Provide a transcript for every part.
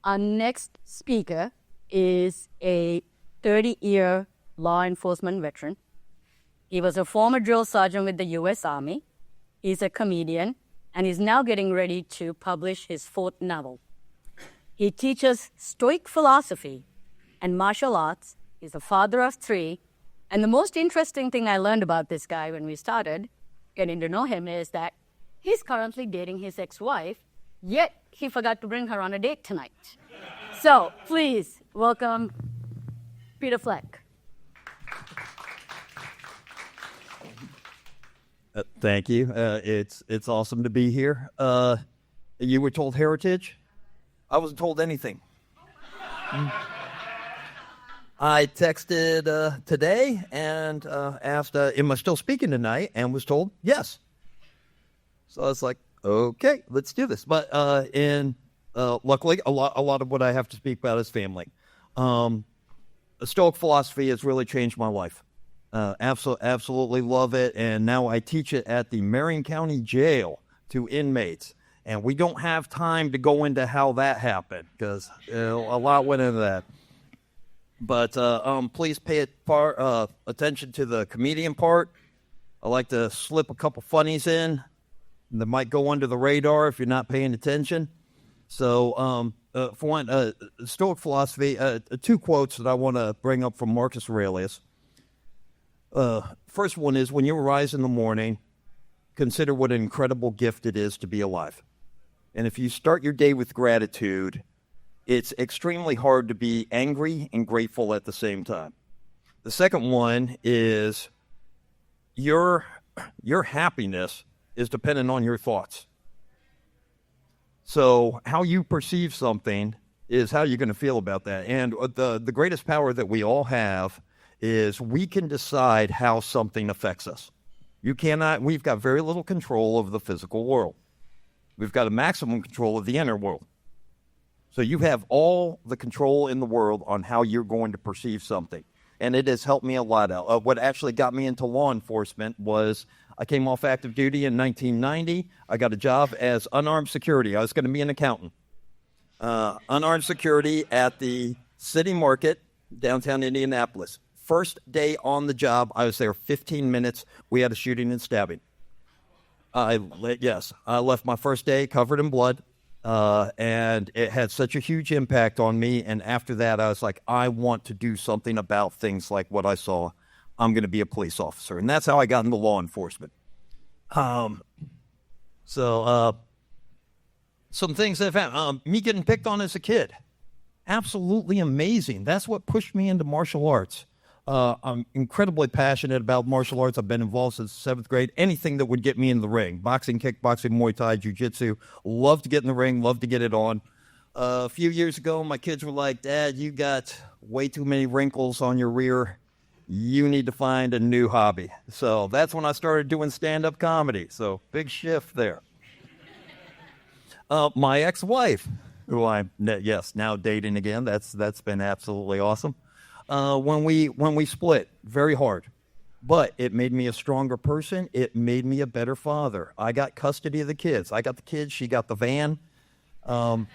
Our next speaker is a 30-year law enforcement veteran. He was a former drill sergeant with the U.S. Army. He's a comedian, and he's now getting ready to publish his 4th novel. He teaches Stoic philosophy and martial arts. He's a father of 3. And the most interesting thing I learned about this guy when we started getting to know him is that he's currently dating his ex-wife, yet he forgot to bring her on a date tonight. So please welcome Peter Fleck. Thank you. It's awesome to be here. You were told heritage? I wasn't told anything. I texted today and asked, am I still speaking tonight? And was told yes. So I was like, okay, let's do this. But luckily, a lot of what I have to speak about is family. The Stoic philosophy has really changed my life. Absolutely love it. And now I teach it at the Marion County Jail to inmates. And we don't have time to go into how that happened because a lot went into that. But please pay attention to the comedian part. I like to slip a couple funnies in that might go under the radar if you're not paying attention. So for one, Stoic philosophy, 2 quotes that I want to bring up from Marcus Aurelius. First one is, when you arise in the morning, consider what an incredible gift it is to be alive. And if you start your day with gratitude, it's extremely hard to be angry and grateful at the same time. The second one is your happiness is dependent on your thoughts. So how you perceive something is how you're going to feel about that. And the greatest power that we all have is we can decide how something affects us. We've got very little control over the physical world. We've got a maximum control of the inner world. So you have all the control in the world on how you're going to perceive something. And it has helped me a lot out. What actually got me into law enforcement was I came off active duty in 1990. I got a job as unarmed security. I was going to be an accountant. Unarmed security at the city market, downtown Indianapolis. First day on the job, I was there 15 minutes. We had a shooting and stabbing. I left my first day covered in blood. And it had such a huge impact on me. And after that, I was like, I want to do something about things like what I saw. I'm going to be a police officer. And that's how I got into law enforcement. Some things that I've had, me getting picked on as a kid, absolutely amazing. That's what pushed me into martial arts. I'm incredibly passionate about martial arts. I've been involved since 7th grade. Anything that would get me in the ring. Boxing, kickboxing, Muay Thai, jiu-jitsu. Love to get in the ring. Love to get it on. A few years ago, my kids were like, Dad, you got way too many wrinkles on your rear. You need to find a new hobby. So that's when I started doing stand-up comedy. So big shift there. My ex-wife, who I'm, now dating again. That's been absolutely awesome. When we split, very hard, but it made me a stronger person. It made me a better father. I got custody of the kids. I got the kids. She got the van. I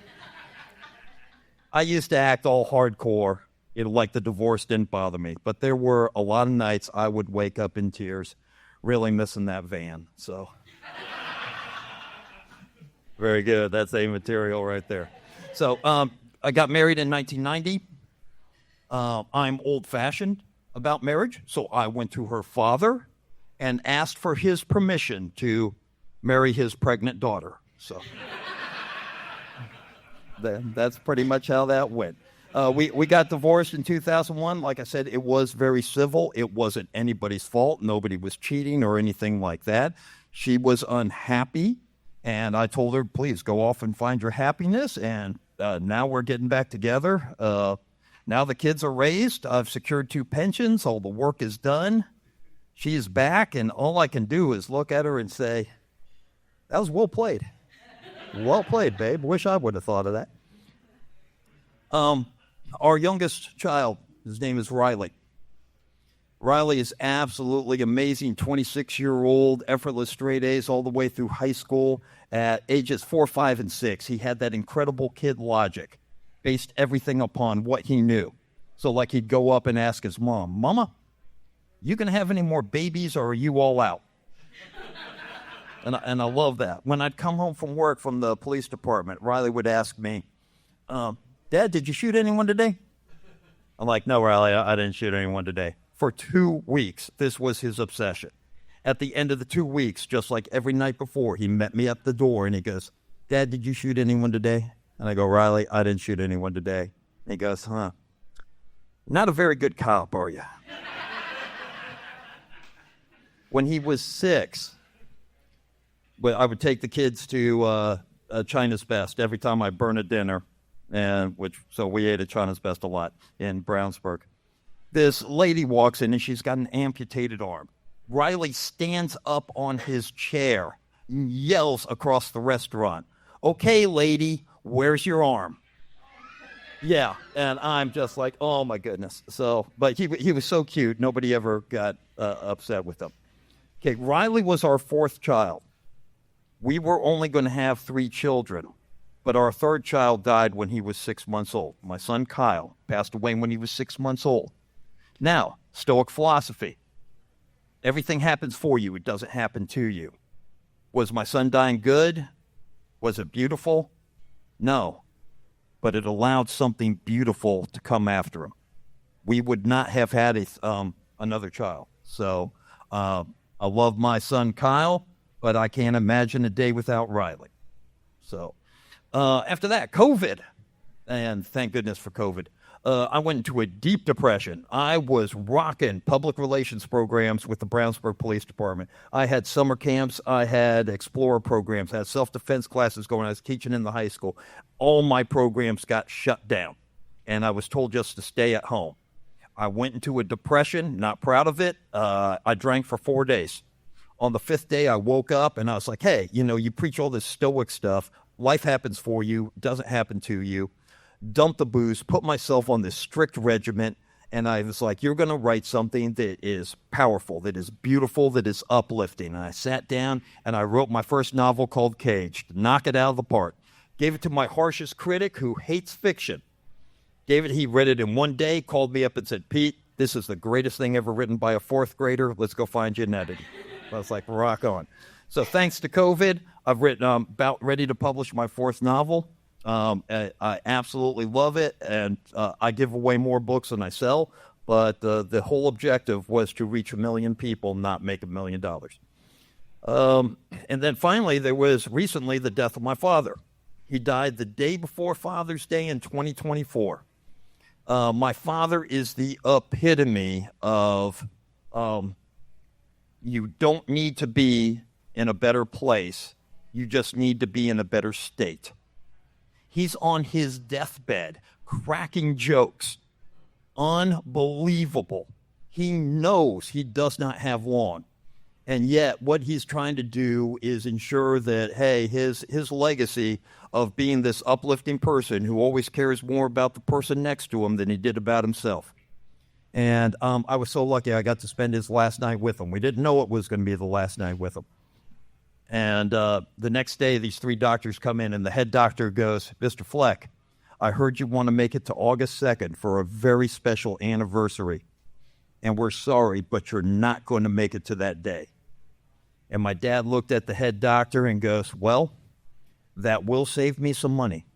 used to act all hardcore. Like the divorce didn't bother me, but there were a lot of nights I would wake up in tears, really missing that van. So very good. That's A material right there. So I got married in 1990. I'm old-fashioned about marriage, so I went to her father and asked for his permission to marry his pregnant daughter. So that's pretty much how that went. We got divorced in 2001. Like I said, it was very civil. It wasn't anybody's fault. Nobody was cheating or anything like that. She was unhappy, and I told her, please go off and find your happiness, and now we're getting back together. Now the kids are raised. I've secured 2 pensions. All the work is done. She is back, and all I can do is look at her and say, that was well played. Well played, babe. Wish I would have thought of that. Our youngest child, his name is Riley. Riley is absolutely amazing, 26-year-old, effortless straight A's all the way through high school. At ages 4, 5, and 6, he had that incredible kid logic. based everything upon what he knew. So like he'd go up and ask his mom, Mama, you gonna have any more babies or are you all out? And I love that. When I'd come home from work from the police department, Riley would ask me, Dad, did you shoot anyone today? I'm like, no, Riley, I didn't shoot anyone today. For 2 weeks, this was his obsession. At the end of the 2 weeks, just like every night before, he met me at the door and he goes, Dad, did you shoot anyone today? And I go, Riley, I didn't shoot anyone today. And he goes, huh? Not a very good cop, are you? When he was 6, I would take the kids to China's Best every time I burn a dinner, so we ate at China's Best a lot in Brownsburg. This lady walks in and she's got an amputated arm. Riley stands up on his chair and yells across the restaurant, okay, lady, where's your arm? Yeah, and I'm just like, oh my goodness. But he was so cute, nobody ever got upset with him. Okay, Riley was our 4th child. We were only going to have 3 children, but our 3rd child died when he was 6 months old. My son Kyle passed away when he was 6 months old. Now, Stoic philosophy. Everything happens for you. It doesn't happen to you. Was my son dying good? Was it beautiful? No. But it allowed something beautiful to come after him. We would not have had another child. So I love my son Kyle, but I can't imagine a day without Riley. So after that, COVID. And thank goodness for COVID. I went into a deep depression. I was rocking public relations programs with the Brownsburg Police Department. I had summer camps. I had Explorer programs. I had self-defense classes going. I was teaching in the high school. All my programs got shut down, and I was told just to stay at home. I went into a depression, not proud of it. I drank for 4 days. On the 5th day, I woke up, and I was like, hey, you preach all this stoic stuff. Life happens for you. It doesn't happen to you. Dumped the booze, put myself on this strict regimen, and I was like, you're going to write something that is powerful, that is beautiful, that is uplifting. And I sat down, and I wrote my first novel called Caged, knock it out of the park. Gave it to my harshest critic who hates fiction. He read it in 1 day, called me up and said, Pete, this is the greatest thing ever written by a 4th grader. Let's go find you an editor. I was like, rock on. So thanks to COVID, I've written about ready to publish my 4th novel. I absolutely love it, and I give away more books than I sell, but the whole objective was to reach 1 million people, not make $1 million. And then finally, there was recently the death of my father. He died the day before Father's Day in 2024. My father is the epitome of you don't need to be in a better place. You just need to be in a better state. He's on his deathbed, cracking jokes. Unbelievable. He knows he does not have long. And yet what he's trying to do is ensure that, hey, his legacy of being this uplifting person who always cares more about the person next to him than he did about himself. And I was so lucky I got to spend his last night with him. We didn't know it was going to be the last night with him. And the next day, these 3 doctors come in, and the head doctor goes, Mr. Fleck, I heard you want to make it to August 2nd for a very special anniversary. And we're sorry, but you're not going to make it to that day. And my dad looked at the head doctor and goes, well, that will save me some money.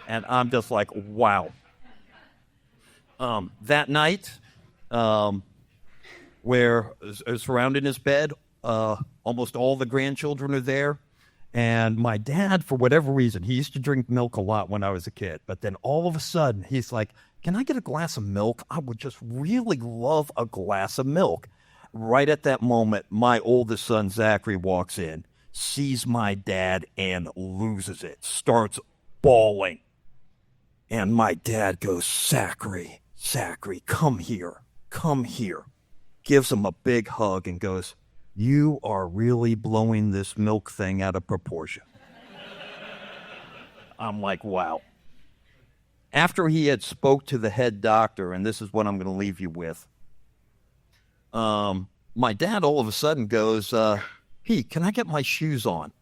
And I'm just like, wow. That night, where surrounding his bed, almost all the grandchildren are there. And my dad, for whatever reason, he used to drink milk a lot when I was a kid. But then all of a sudden, he's like, can I get a glass of milk? I would just really love a glass of milk. Right at that moment, my oldest son, Zachary, walks in, sees my dad, and loses it, starts bawling. And my dad goes, Zachary, come here. Gives him a big hug and goes, you are really blowing this milk thing out of proportion. I'm like, wow. After he had spoke to the head doctor, and this is what I'm going to leave you with, my dad all of a sudden goes, Pete, can I get my shoes on?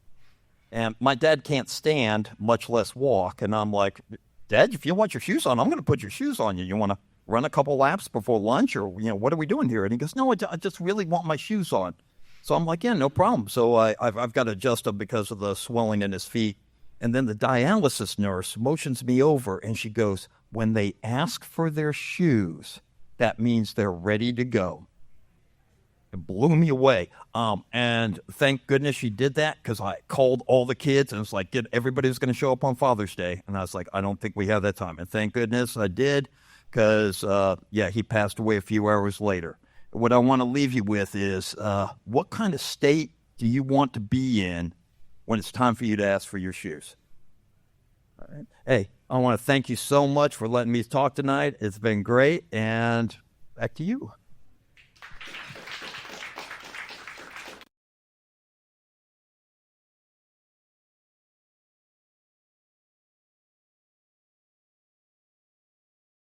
And my dad can't stand, much less walk. And I'm like, Dad, if you want your shoes on, I'm going to put your shoes on you. You want to run a couple laps before lunch, or what are we doing here? And he goes, no, I just really want my shoes on. So I'm like, yeah, no problem. So I've got to adjust them because of the swelling in his feet. And then the dialysis nurse motions me over, and she goes, when they ask for their shoes, that means they're ready to go. It blew me away. And thank goodness she did that, because I called all the kids and it's like, everybody was going to show up on Father's Day. And I was like, I don't think we have that time. And thank goodness I did, because, he passed away a few hours later. What I want to leave you with is, what kind of state do you want to be in when it's time for you to ask for your shoes? All right. Hey, I want to thank you so much for letting me talk tonight. It's been great. And back to you.